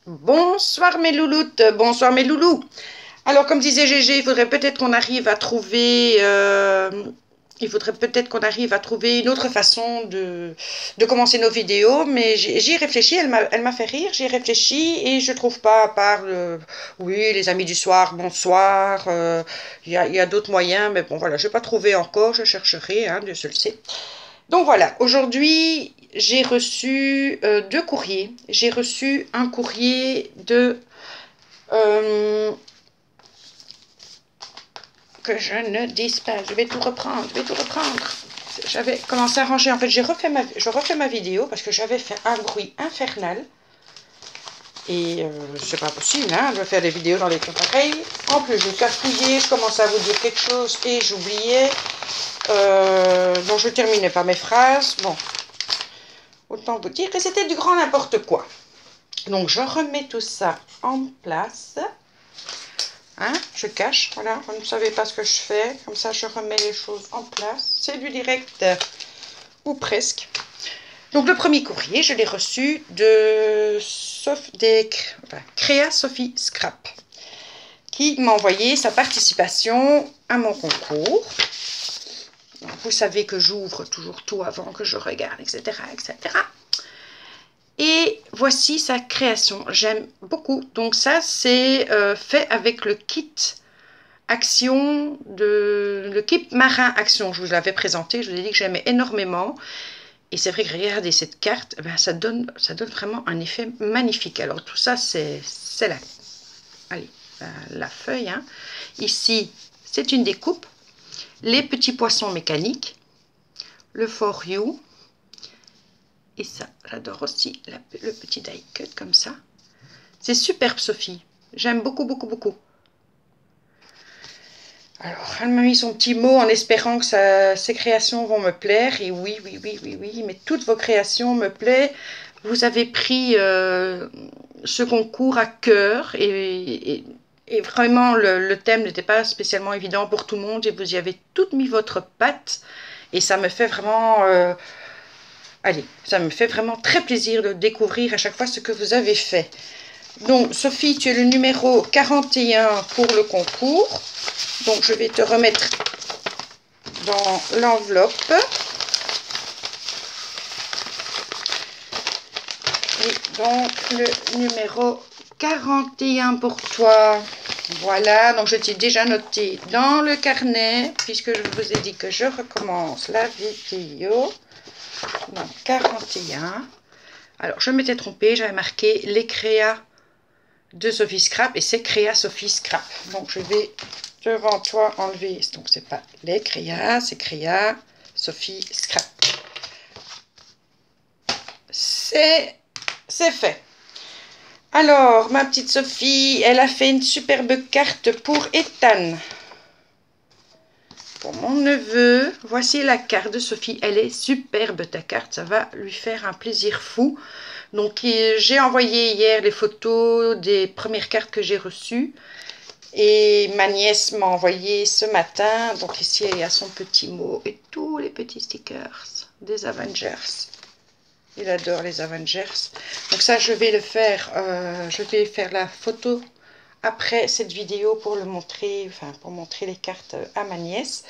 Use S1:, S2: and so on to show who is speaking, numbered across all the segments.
S1: Bonsoir mes louloutes, bonsoir mes loulous. Alors comme disait Gégé, il faudrait peut-être qu'on arrive à trouver, une autre façon de commencer nos vidéos, mais j'y réfléchis, elle m'a fait rire, j'y réfléchis et je trouve pas, à part oui, les amis du soir, bonsoir, il y a d'autres moyens, mais bon voilà, je n'ai pas trouvé encore, je chercherai, hein, Dieu seul sait. Donc voilà, aujourd'hui j'ai reçu deux courriers. J'ai reçu un courrier de euh, que je ne dise pas. Je vais tout reprendre. J'avais commencé à ranger. En fait, je refais ma vidéo parce que j'avais fait un bruit infernal. Et c'est pas possible, hein, de faire des vidéos dans les temps pareils. En plus, je cafouillais, je commençais à vous dire quelque chose et j'oubliais. Donc je terminais pas mes phrases. Bon, autant vous dire que c'était du grand n'importe quoi. Donc je remets tout ça en place. Hein, je cache, voilà, vous ne savez pas ce que je fais. Comme ça, je remets les choses en place. C'est du direct, ou presque. Donc le premier courrier, je l'ai reçu de Créa Sophie Scrap, qui m'a envoyé sa participation à mon concours. Donc, vous savez que j'ouvre toujours tout avant que je regarde, etc., etc. Et voici sa création. J'aime beaucoup. Donc ça, c'est fait avec le kit Action, le kit Marin Action. Je vous l'avais présenté, je vous ai dit que j'aimais énormément. Et c'est vrai que regardez cette carte, ben, ça donne vraiment un effet magnifique. Alors tout ça, c'est la feuille. Hein. Ici, c'est une découpe. Les petits poissons mécaniques. Le For You. Et ça, j'adore aussi le petit die cut comme ça. C'est superbe, Sophie. J'aime beaucoup, beaucoup, beaucoup. Alors, elle m'a mis son petit mot en espérant que ses créations vont me plaire. Et oui, oui, oui, oui, oui, mais toutes vos créations me plaisent. Vous avez pris ce concours à cœur et vraiment, le thème n'était pas spécialement évident pour tout le monde et vous y avez toutes mis votre patte. Et ça me fait vraiment... allez, ça me fait vraiment très plaisir de découvrir à chaque fois ce que vous avez fait. Donc, Sophie, tu es le numéro 41 pour le concours. Donc, je vais te remettre dans l'enveloppe. Et donc, le numéro 41 pour toi. Voilà, donc je t'ai déjà noté dans le carnet, puisque je vous ai dit que je recommence la vidéo. Donc, 41. Alors, je m'étais trompée, j'avais marqué les créas de Sophie Scrap et c'est Créa Sophie Scrap. Donc je vais devant toi enlever, donc c'est pas les créas, c'est Créa Sophie Scrap. C'est fait. Alors ma petite Sophie, elle a fait une superbe carte pour Ethan. Pour mon neveu, voici la carte de Sophie. Elle est superbe ta carte, ça va lui faire un plaisir fou. Donc j'ai envoyé hier les photos des premières cartes que j'ai reçues. Et ma nièce m'a envoyé ce matin. Donc ici il y a son petit mot et tous les petits stickers des Avengers. Il adore les Avengers. Donc ça je vais le faire. Je vais faire la photo après cette vidéo pour le montrer, enfin pour montrer les cartes à ma nièce.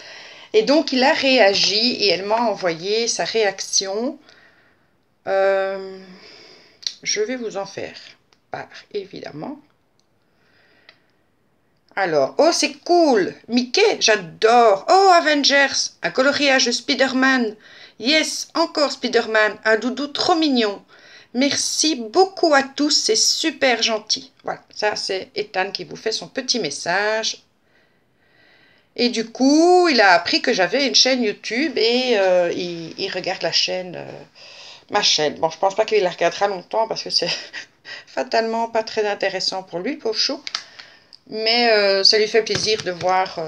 S1: Et donc il a réagi et elle m'a envoyé sa réaction. Je vais vous en faire part, évidemment. Alors, oh c'est cool, Mickey, j'adore. Oh Avengers, un coloriage de Spider-Man. Yes, encore Spider-Man, un doudou trop mignon. Merci beaucoup à tous, c'est super gentil. Voilà, ça c'est Ethan qui vous fait son petit message. Et du coup, il a appris que j'avais une chaîne YouTube et il regarde la chaîne, ma chaîne. Bon, je pense pas qu'il la regardera longtemps parce que c'est fatalement pas très intéressant pour lui, pauvre chou. Mais ça lui fait plaisir de voir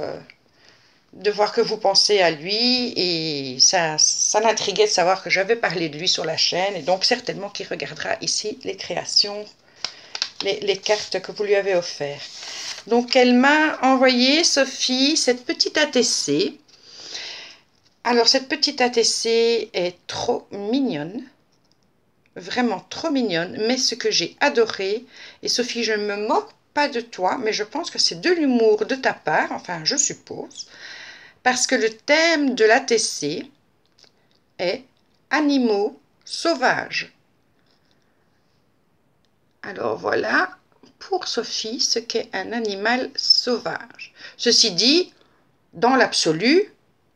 S1: que vous pensez à lui et ça l'intriguait de savoir que j'avais parlé de lui sur la chaîne et donc certainement qu'il regardera ici les créations, les cartes que vous lui avez offertes. Donc elle m'a envoyé, Sophie, cette petite ATC. Alors cette petite ATC est trop mignonne. vraiment trop mignonne. Mais ce que j'ai adoré, et Sophie, je ne me moque pas de toi, mais je pense que c'est de l'humour de ta part, enfin je suppose, parce que le thème de l'ATC est animaux sauvages. Alors voilà pour Sophie ce qu'est un animal sauvage. Ceci dit, dans l'absolu,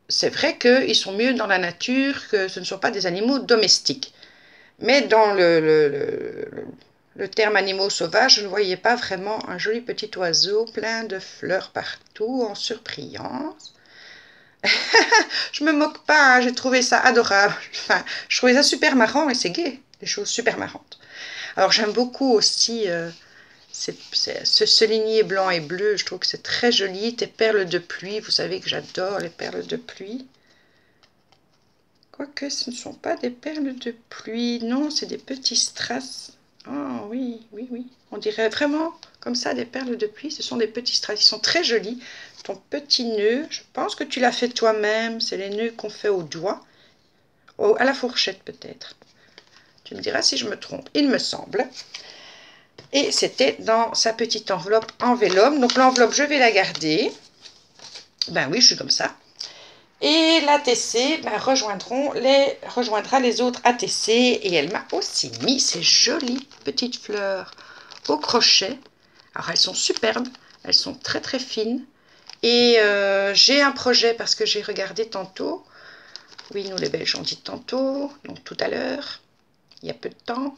S1: c'est vrai qu'ils sont mieux dans la nature, que ce ne sont pas des animaux domestiques. Mais dans le terme animaux sauvages, je ne voyais pas vraiment un joli petit oiseau plein de fleurs partout en surbrillance. Je me moque pas, hein, j'ai trouvé ça adorable. Enfin, je trouvais ça super marrant et c'est gai, des choses super marrantes. Alors j'aime beaucoup aussi ce ligné blanc et bleu, je trouve que c'est très joli. Tes perles de pluie, vous savez que j'adore les perles de pluie. Quoique ce ne sont pas des perles de pluie, non, c'est des petits strass. Oh oui, oui, oui. On dirait vraiment comme ça des perles de pluie, ce sont des petits strass, ils sont très jolis. Ton petit nœud, je pense que tu l'as fait toi-même, c'est les nœuds qu'on fait au doigt, à la fourchette peut-être. Tu me diras si je me trompe, il me semble. Et c'était dans sa petite enveloppe en vélum. Donc l'enveloppe, je vais la garder. Ben oui, je suis comme ça. Et l'ATC rejoindra les autres ATC. Et elle m'a aussi mis ces jolies petites fleurs au crochet. Alors elles sont superbes, elles sont très très fines. Et j'ai un projet parce que j'ai regardé tantôt. Oui, nous les Belges on dit tantôt, donc tout à l'heure, il y a peu de temps.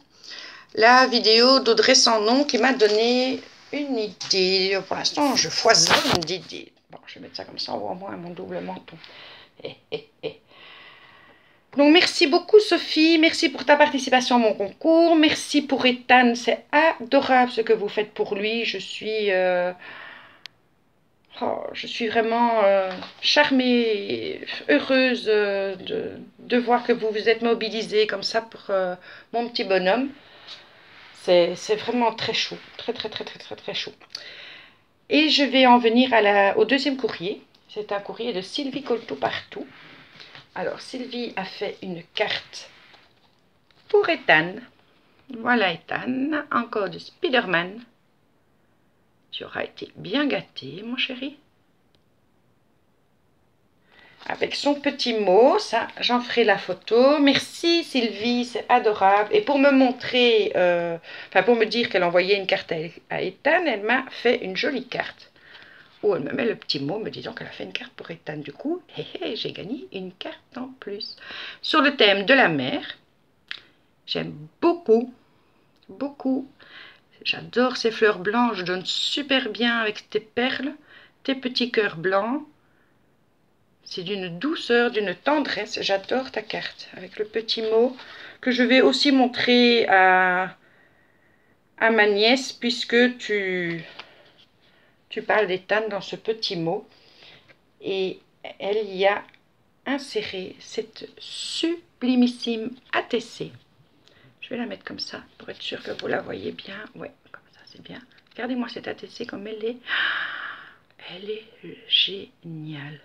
S1: La vidéo d'Audrey Sans Nom qui m'a donné une idée. Pour l'instant, je foisonne d'idées. Bon, je vais mettre ça comme ça, on voit au moins mon double menton. Donc, merci beaucoup, Sophie. Merci pour ta participation à mon concours. Merci pour Ethan. C'est adorable ce que vous faites pour lui. Je suis vraiment charmée et heureuse de voir que vous vous êtes mobilisés comme ça pour mon petit bonhomme. C'est vraiment très chaud, très chaud. Et je vais en venir au deuxième courrier. C'est un courrier de Sylvie Colteau-Partout. Alors, Sylvie a fait une carte pour Ethan. Voilà Ethan, encore de Spider-Man. Tu auras été bien gâté, mon chéri. Avec son petit mot, ça, j'en ferai la photo. Merci Sylvie, c'est adorable. Et pour me montrer, pour me dire qu'elle envoyait une carte à Ethan, elle m'a fait une jolie carte. Où elle me met le petit mot me disant qu'elle a fait une carte pour Ethan. Du coup, j'ai gagné une carte en plus. Sur le thème de la mer, j'aime beaucoup, beaucoup. J'adore ces fleurs blanches, je donne super bien avec tes perles, tes petits cœurs blancs. C'est d'une douceur, d'une tendresse. J'adore ta carte avec le petit mot que je vais aussi montrer à ma nièce puisque tu parles d'Ethan dans ce petit mot. Et elle y a inséré cette sublimissime ATC. Je vais la mettre comme ça pour être sûre que vous la voyez bien. Ouais, comme ça c'est bien. Regardez-moi cette ATC comme elle est. Elle est géniale.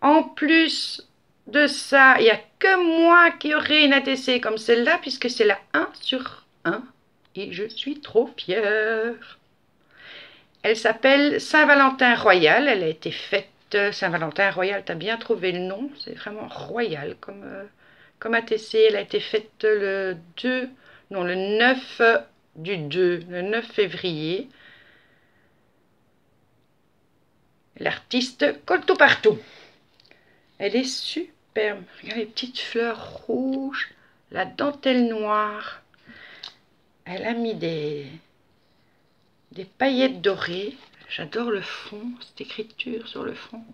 S1: En plus de ça, il n'y a que moi qui aurai une ATC comme celle-là, puisque c'est la 1 sur 1. Et je suis trop fière. Elle s'appelle Saint-Valentin Royal. Elle a été faite, Saint-Valentin Royal, tu as bien trouvé le nom. C'est vraiment royal comme ATC. Elle a été faite le 9 du 2, le 9 février. L'artiste Colteau-Partout. Elle est superbe. Regarde les petites fleurs rouges, la dentelle noire. Elle a mis des paillettes dorées. J'adore le fond, cette écriture sur le fond.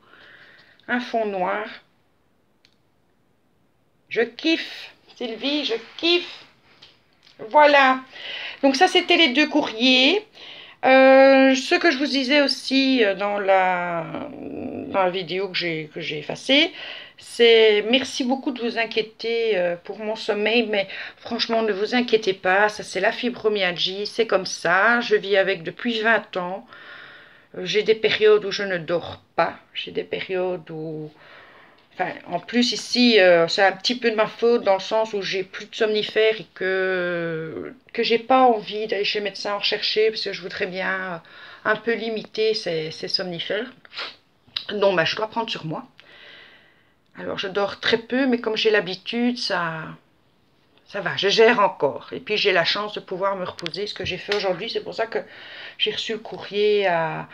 S1: Un fond noir. Je kiffe, Sylvie, je kiffe. Voilà. Donc ça, c'était les deux courriers. Ce que je vous disais aussi dans la vidéo que j'ai effacée, c'est merci beaucoup de vous inquiéter pour mon sommeil, mais franchement ne vous inquiétez pas, ça c'est la fibromyalgie, c'est comme ça, je vis avec depuis 20 ans, j'ai des périodes où je ne dors pas, j'ai des périodes où Enfin, en plus ici, c'est un petit peu de ma faute dans le sens où j'ai plus de somnifères et que j'ai pas envie d'aller chez le médecin en rechercher parce que je voudrais bien un peu limiter ces somnifères. Donc bah, je dois prendre sur moi. Alors je dors très peu, mais comme j'ai l'habitude, ça va, je gère encore. Et puis j'ai la chance de pouvoir me reposer, ce que j'ai fait aujourd'hui. C'est pour ça que j'ai reçu le courrier à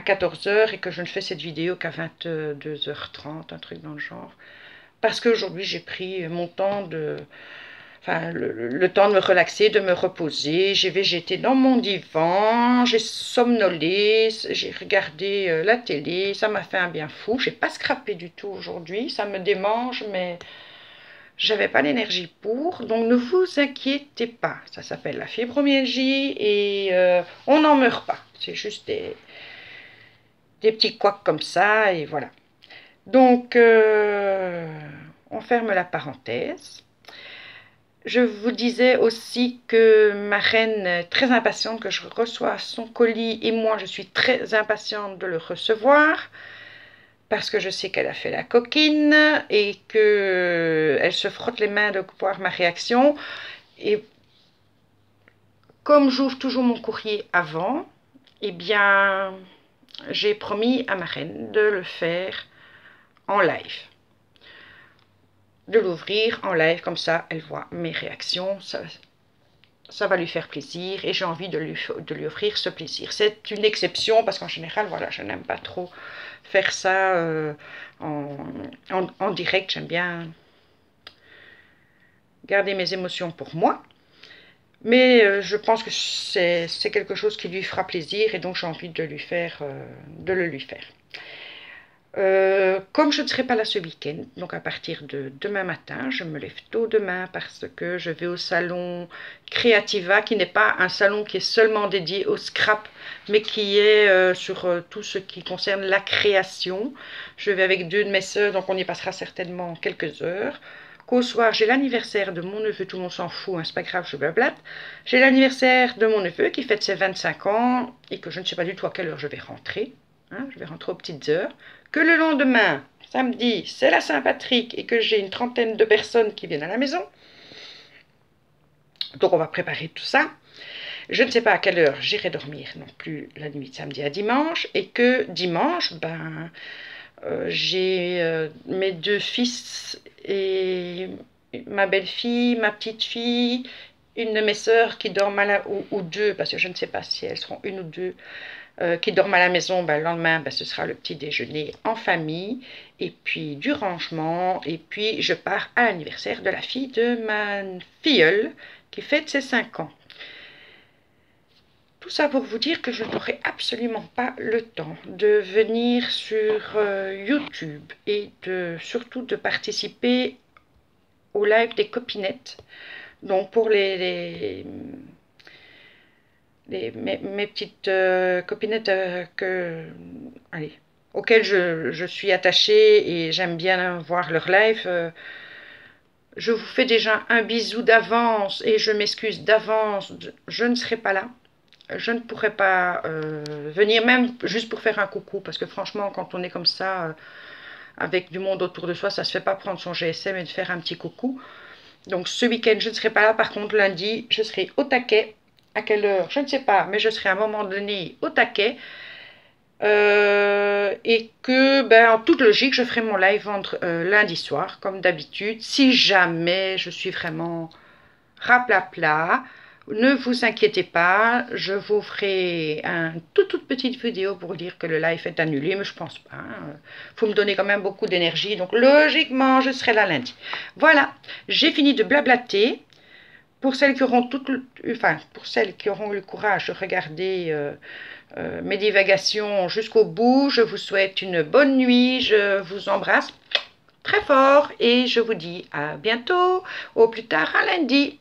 S1: 14 h et que je ne fais cette vidéo qu'à 22 h 30, un truc dans le genre. Parce qu'aujourd'hui j'ai pris mon temps enfin, le temps de me relaxer, de me reposer. J'ai végété dans mon divan, j'ai somnolé, j'ai regardé la télé, ça m'a fait un bien fou. J'ai pas scrappé du tout aujourd'hui, ça me démange, mais j'avais pas l'énergie pour, donc ne vous inquiétez pas. Ça s'appelle la fibromyalgie et on n'en meurt pas. C'est juste des petits couacs comme ça et voilà. Donc, on ferme la parenthèse. Je vous disais aussi que ma reine est très impatiente que je reçoive son colis et moi je suis très impatiente de le recevoir parce que je sais qu'elle a fait la coquine et qu'elle se frotte les mains de voir ma réaction. Et comme j'ouvre toujours mon courrier avant, eh bien j'ai promis à ma reine de le faire en live. De l'ouvrir en live, comme ça elle voit mes réactions, ça va lui faire plaisir et j'ai envie de lui offrir ce plaisir. C'est une exception parce qu'en général, voilà, je n'aime pas trop faire ça en direct. J'aime bien garder mes émotions pour moi. Mais je pense que c'est quelque chose qui lui fera plaisir et donc j'ai envie de le lui faire. Comme je ne serai pas là ce week-end, donc à partir de demain matin, je me lève tôt demain parce que je vais au salon Creativa, qui n'est pas un salon qui est seulement dédié au scrap, mais qui est sur tout ce qui concerne la création. Je vais avec 2 de mes soeurs, donc on y passera certainement quelques heures. Qu'au soir, j'ai l'anniversaire de mon neveu, tout le monde s'en fout, hein, c'est pas grave, je blablate. J'ai l'anniversaire de mon neveu qui fête ses 25 ans et que je ne sais pas du tout à quelle heure je vais rentrer. Hein, je vais rentrer aux petites heures. Que le lendemain, samedi, c'est la Saint-Patrick et que j'ai une trentaine de personnes qui viennent à la maison. Donc on va préparer tout ça. Je ne sais pas à quelle heure j'irai dormir non plus la nuit de samedi à dimanche. Et que dimanche, j'ai mes 2 fils et ma belle-fille, ma petite-fille, une de mes sœurs qui dorment ou 2, parce que je ne sais pas si elles seront 1 ou 2, qui dorment à la maison. Le lendemain, ce sera le petit déjeuner en famille, et puis du rangement, et puis je pars à l'anniversaire de la fille de ma filleule, qui fête ses 5 ans. Tout ça pour vous dire que je n'aurai absolument pas le temps de venir sur YouTube et surtout de participer au live des copinettes. Donc pour mes petites copinettes auxquelles je suis attachée et j'aime bien voir leur live, je vous fais déjà un bisou d'avance et je m'excuse d'avance, je ne serai pas là. Je ne pourrais pas venir même juste pour faire un coucou parce que franchement quand on est comme ça avec du monde autour de soi, ça ne se fait pas prendre son GSM et de faire un petit coucou. Donc ce week-end je ne serai pas là, par contre lundi je serai au taquet. À quelle heure je ne sais pas, mais je serai à un moment donné au taquet. Et que en toute logique je ferai mon live lundi soir comme d'habitude si jamais je suis vraiment raplapla. Ne vous inquiétez pas, je vous ferai une toute petite vidéo pour dire que le live est annulé, mais je pense pas. Faut me donner quand même beaucoup d'énergie, donc logiquement je serai là lundi. Voilà, j'ai fini de blablater. Pour celles qui auront le courage de regarder mes divagations jusqu'au bout, je vous souhaite une bonne nuit, je vous embrasse très fort et je vous dis à bientôt, au plus tard à lundi.